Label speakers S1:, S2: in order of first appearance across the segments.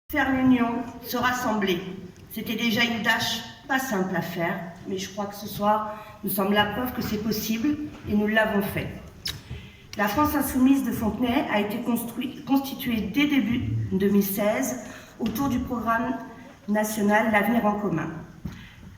S1: Faire l'union, se rassembler, c'était déjà une tâche pas simple à faire, mais je crois que ce soir, nous sommes la preuve que c'est possible et nous l'avons fait. La France insoumise de Fontenay a été constituée dès début 2016 autour du programme national L'Avenir en commun.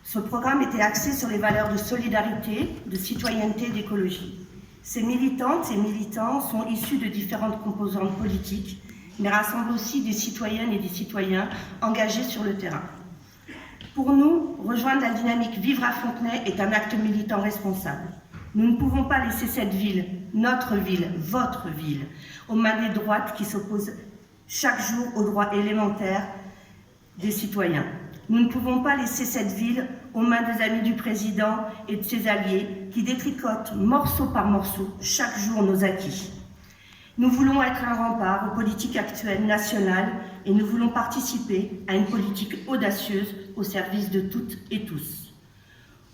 S1: Ce programme était axé sur les valeurs de solidarité, de citoyenneté et d'écologie. Ces militantes et militants sont issus de différentes composantes politiques, mais rassemble aussi des citoyennes et des citoyens engagés sur le terrain. Pour nous, rejoindre la dynamique Vivre à Fontenay est un acte militant responsable. Nous ne pouvons pas laisser cette ville, notre ville, votre ville, aux mains des droites qui s'opposent chaque jour aux droits élémentaires des citoyens. Nous ne pouvons pas laisser cette ville aux mains des amis du président et de ses alliés qui détricotent morceau par morceau chaque jour nos acquis. Nous voulons être un rempart aux politiques actuelles nationales et nous voulons participer à une politique audacieuse au service de toutes et tous.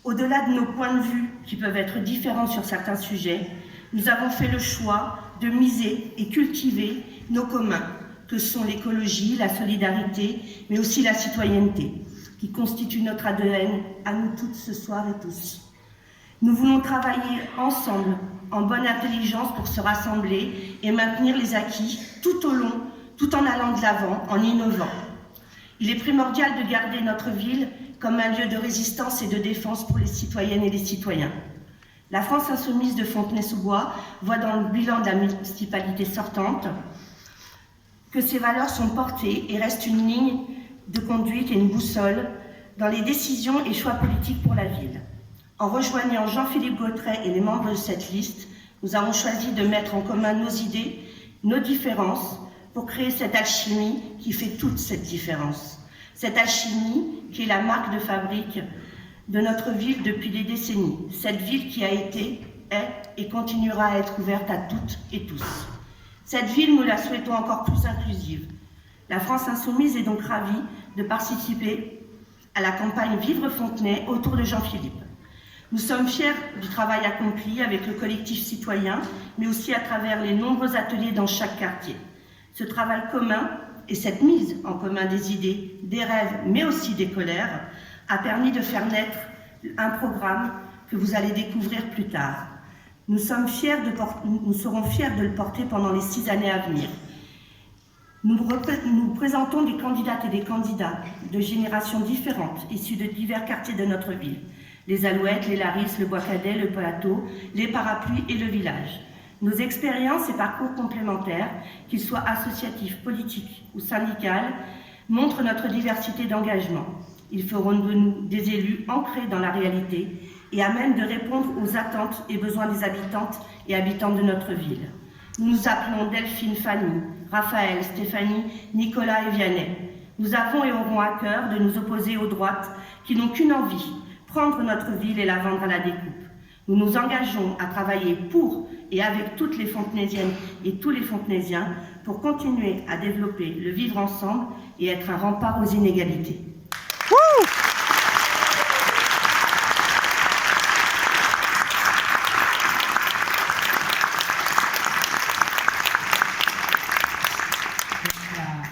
S1: Au-delà de nos points de vue qui peuvent être différents sur certains sujets, nous avons fait le choix de miser et cultiver nos communs, que sont l'écologie, la solidarité, mais aussi la citoyenneté, qui constituent notre ADN à nous toutes ce soir et tous. Nous voulons travailler ensemble, en bonne intelligence pour se rassembler et maintenir les acquis tout au long, tout en allant de l'avant, en innovant. Il est primordial de garder notre ville comme un lieu de résistance et de défense pour les citoyennes et les citoyens. La France insoumise de Fontenay-sous-Bois voit dans le bilan de la municipalité sortante que ces valeurs sont portées et restent une ligne de conduite et une boussole dans les décisions et choix politiques pour la ville. En rejoignant Jean-Philippe Gautret et les membres de cette liste, nous avons choisi de mettre en commun nos idées, nos différences, pour créer cette alchimie qui fait toute cette différence. Cette alchimie qui est la marque de fabrique de notre ville depuis des décennies. Cette ville qui a été, est et continuera à être ouverte à toutes et tous. Cette ville, nous la souhaitons encore plus inclusive. La France insoumise est donc ravie de participer à la campagne Vivre Fontenay autour de Jean-Philippe. Nous sommes fiers du travail accompli avec le collectif citoyen, mais aussi à travers les nombreux ateliers dans chaque quartier. Ce travail commun et cette mise en commun des idées, des rêves, mais aussi des colères, a permis de faire naître un programme que vous allez découvrir plus tard. Nous serons fiers de le porter pendant les 6 années à venir. Nous présentons des candidates et des candidats de générations différentes, issus de divers quartiers de notre ville. Les Alouettes, les Larisses, le Bois-Cadet, le Plateau, les Parapluies et le village. Nos expériences et parcours complémentaires, qu'ils soient associatifs, politiques ou syndicales, montrent notre diversité d'engagement. Ils feront de nous des élus ancrés dans la réalité et à même de répondre aux attentes et besoins des habitantes et habitants de notre ville. Nous nous appelons Delphine, Fanny, Raphaël, Stéphanie, Nicolas et Vianney. Nous avons et aurons à cœur de nous opposer aux droites qui n'ont qu'une envie, prendre notre ville et la vendre à la découpe. Nous nous engageons à travailler pour et avec toutes les Fontenaisiennes et tous les Fontenaisiens pour continuer à développer le vivre ensemble et être un rempart aux inégalités.